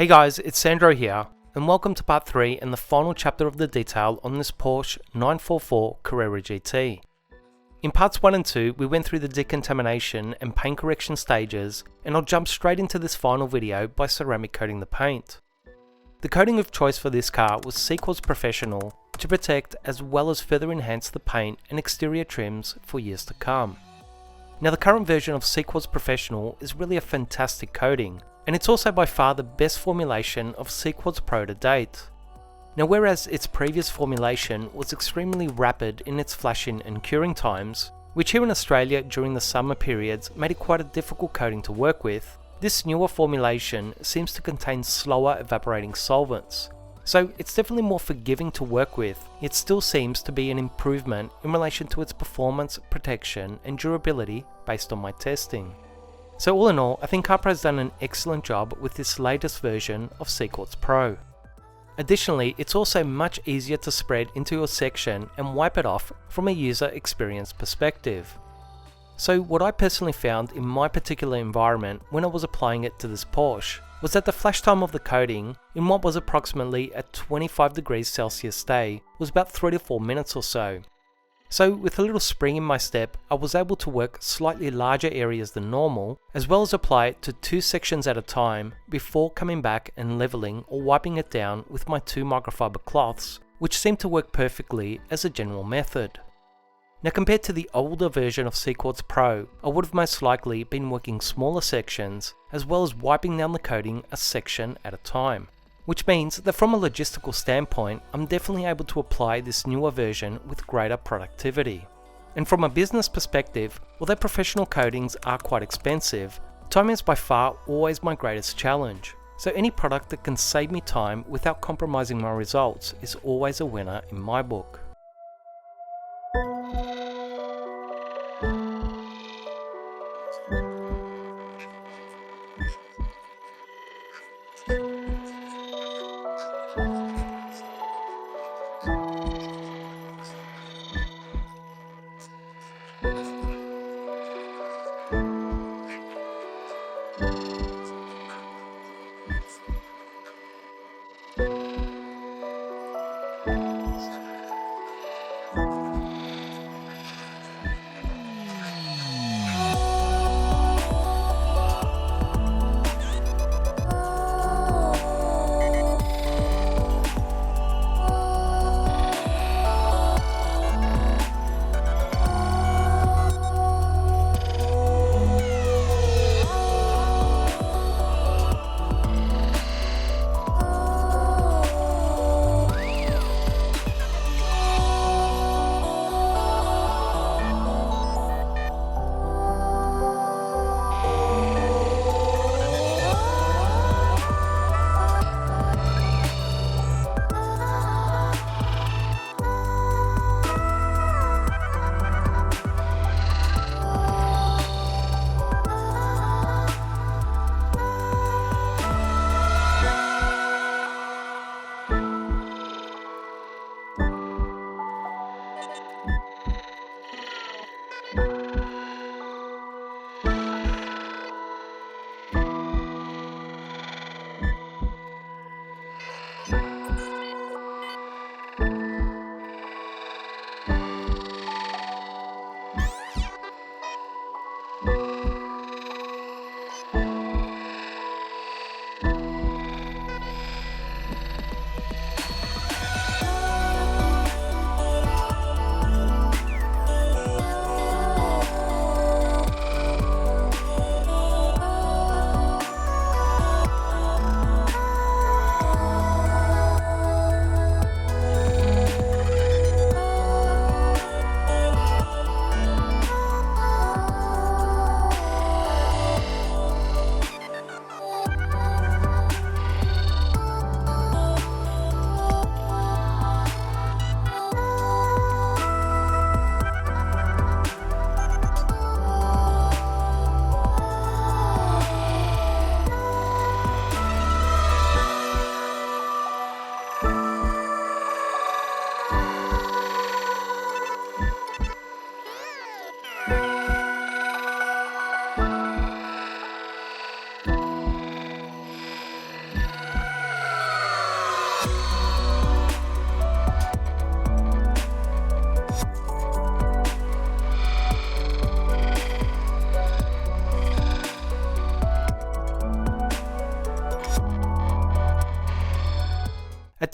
Hey guys, it's Sandro here, and welcome to part 3 and the final chapter of the detail on this Porsche 944 Carrera GT. In parts 1 and 2, we went through the decontamination and paint correction stages, and I'll jump straight into this final video by ceramic coating the paint. The coating of choice for this car was Sequels Professional to protect as well as further enhance the paint and exterior trims for years to come. Now the current version of Sequels Professional is really a fantastic coating, and it's also by far the best formulation of Sequels Pro to date. Now whereas its previous formulation was extremely rapid in its flashing and curing times, which here in Australia during the summer periods made it quite a difficult coating to work with, this newer formulation seems to contain slower evaporating solvents. So it's definitely more forgiving to work with, yet still seems to be an improvement in relation to its performance, protection and durability based on my testing. So all in all, I think Carrera has done an excellent job with this latest version of Sequels Pro. Additionally, it's also much easier to spread into your section and wipe it off from a user experience perspective. So what I personally found in my particular environment when I was applying it to this Porsche was that the flash time of the coating in what was approximately a 25 degrees Celsius day was about 3 to 4 minutes or so. So with a little spring in my step, I was able to work slightly larger areas than normal, as well as apply it to 2 sections at a time before coming back and leveling or wiping it down with my 2 microfiber cloths, which seemed to work perfectly as a general method. Now compared to the older version of Sequels Pro, I would have most likely been working smaller sections, as well as wiping down the coating a section at a time. Which means that from a logistical standpoint, I'm definitely able to apply this newer version with greater productivity. And from a business perspective, although professional coatings are quite expensive, time is by far always my greatest challenge. So any product that can save me time without compromising my results is always a winner in my book.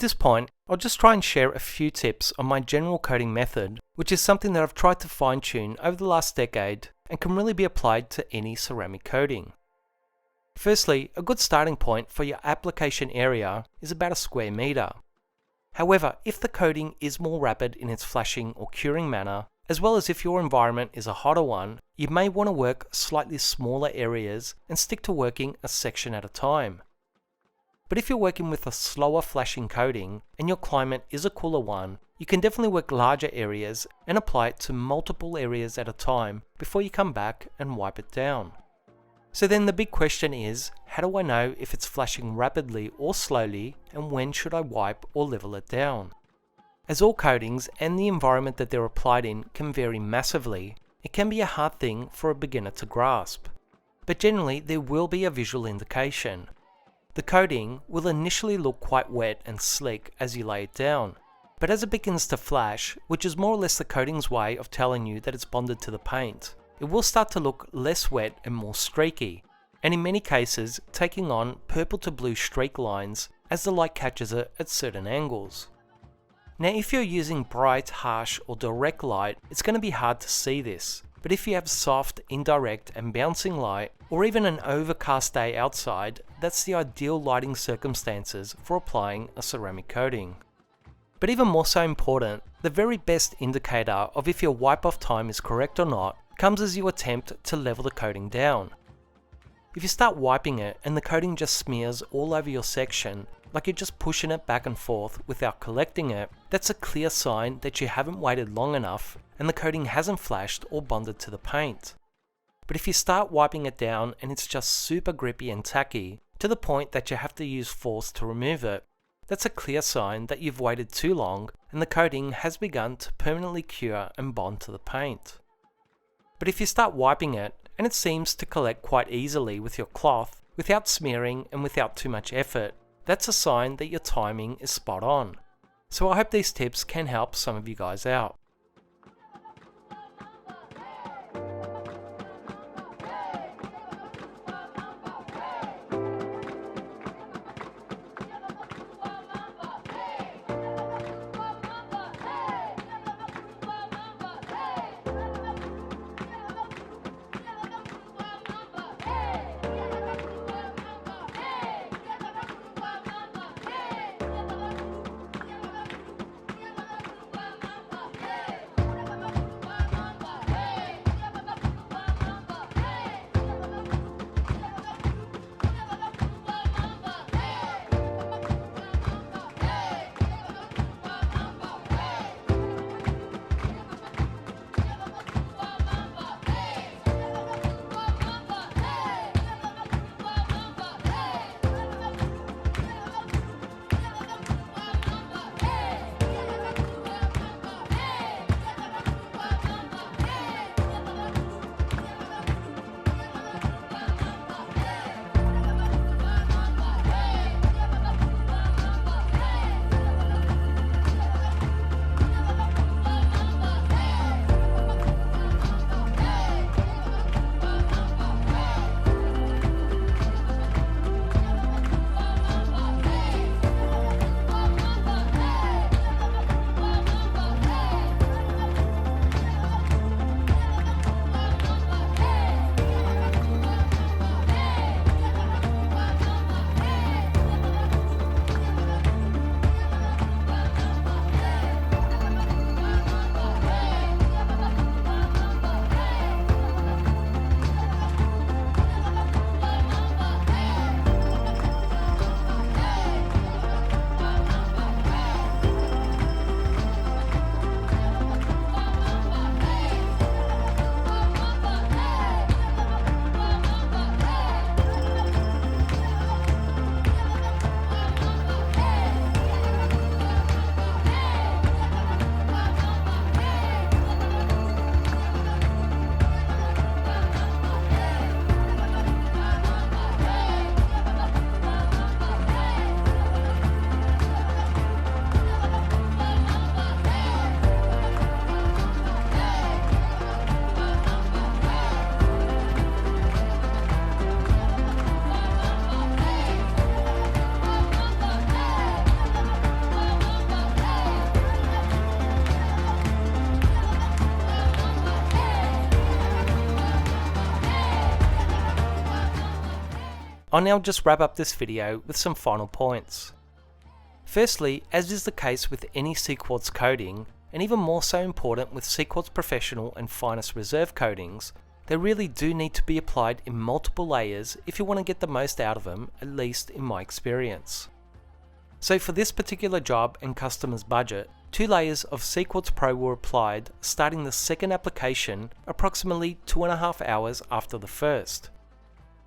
this point, I'll just try and share a few tips on my general coating method, which is something that I've tried to fine-tune over the last decade and can really be applied to any ceramic coating. Firstly, a good starting point for your application area is about a square meter. However, if the coating is more rapid in its flashing or curing manner, as well as if your environment is a hotter one, you may want to work slightly smaller areas and stick to working a section at a time. But if you're working with a slower flashing coating and your climate is a cooler one, you can definitely work larger areas and apply it to multiple areas at a time before you come back and wipe it down. So then the big question is, how do I know if it's flashing rapidly or slowly, and when should I wipe or level it down? As all coatings and the environment that they're applied in can vary massively, it can be a hard thing for a beginner to grasp. But generally there will be a visual indication. The coating will initially look quite wet and slick as you lay it down, but as it begins to flash, which is more or less the coating's way of telling you that it's bonded to the paint, it will start to look less wet and more streaky, and in many cases taking on purple to blue streak lines as the light catches it at certain angles. Now if you're using bright, harsh or direct light, it's going to be hard to see this, but if you have soft, indirect and bouncing light, or even an overcast day outside, that's the ideal lighting circumstances for applying a ceramic coating. But even more so important, the very best indicator of if your wipe off time is correct or not comes as you attempt to level the coating down. If you start wiping it and the coating just smears all over your section, like you're just pushing it back and forth without collecting it, that's a clear sign that you haven't waited long enough and the coating hasn't flashed or bonded to the paint. But if you start wiping it down and it's just super grippy and tacky, to the point that you have to use force to remove it, that's a clear sign that you've waited too long and the coating has begun to permanently cure and bond to the paint. But if you start wiping it and it seems to collect quite easily with your cloth, without smearing and without too much effort, that's a sign that your timing is spot on. So I hope these tips can help some of you guys out. I'll now just wrap up this video with some final points. Firstly, as is the case with any C-Quartz coating, and even more so important with C-Quartz Professional and Finest Reserve coatings, they really do need to be applied in multiple layers if you want to get the most out of them, at least in my experience. So for this particular job and customer's budget, 2 layers of C-Quartz Pro were applied, starting the second application approximately 2.5 hours after the first.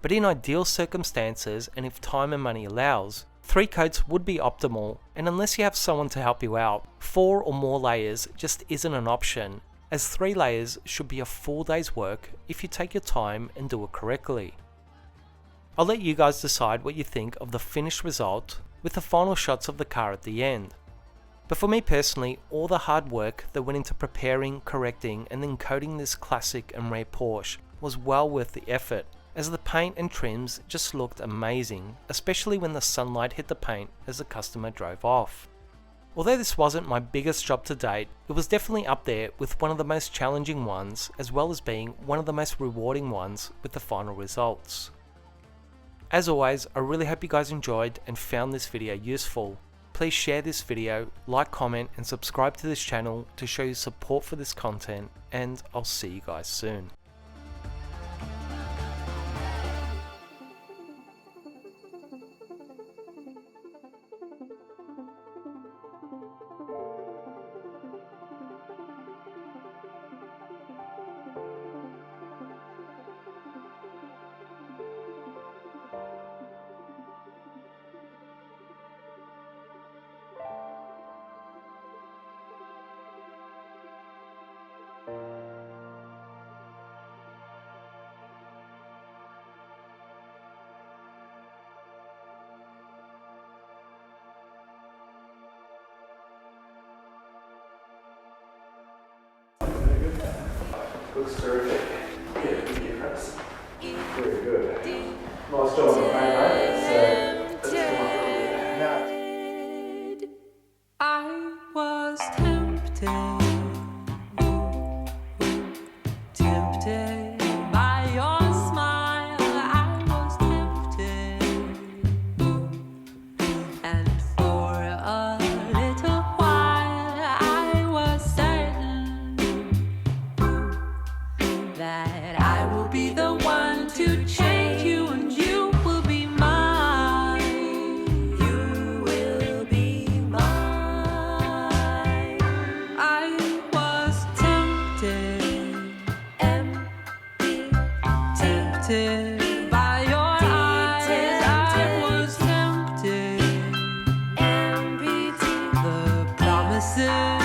But in ideal circumstances, and if time and money allows, 3 coats would be optimal, and unless you have someone to help you out, 4 or more layers just isn't an option, as 3 layers should be a full day's work if you take your time and do it correctly. I'll let you guys decide what you think of the finished result with the final shots of the car at the end. But for me personally, all the hard work that went into preparing, correcting and then coating this classic and rare Porsche was well worth the effort, as the paint and trims just looked amazing, especially when the sunlight hit the paint as the customer drove off. Although this wasn't my biggest job to date, it was definitely up there with one of the most challenging ones, as well as being one of the most rewarding ones with the final results. As always, I really hope you guys enjoyed and found this video useful. Please share this video, like, comment and subscribe to this channel to show your support for this content, and I'll see you guys soon. Looks terrific. Yeah, thank you, Chris. Very good. Nice job on the paint, mate. So, let's come up with I was tempted by your smile. I was tempted, and for a little while I was certain that I will be the one to change you, and you will be mine. You will be mine. I was tempted, tempted by your eyes. I was tempted, the promises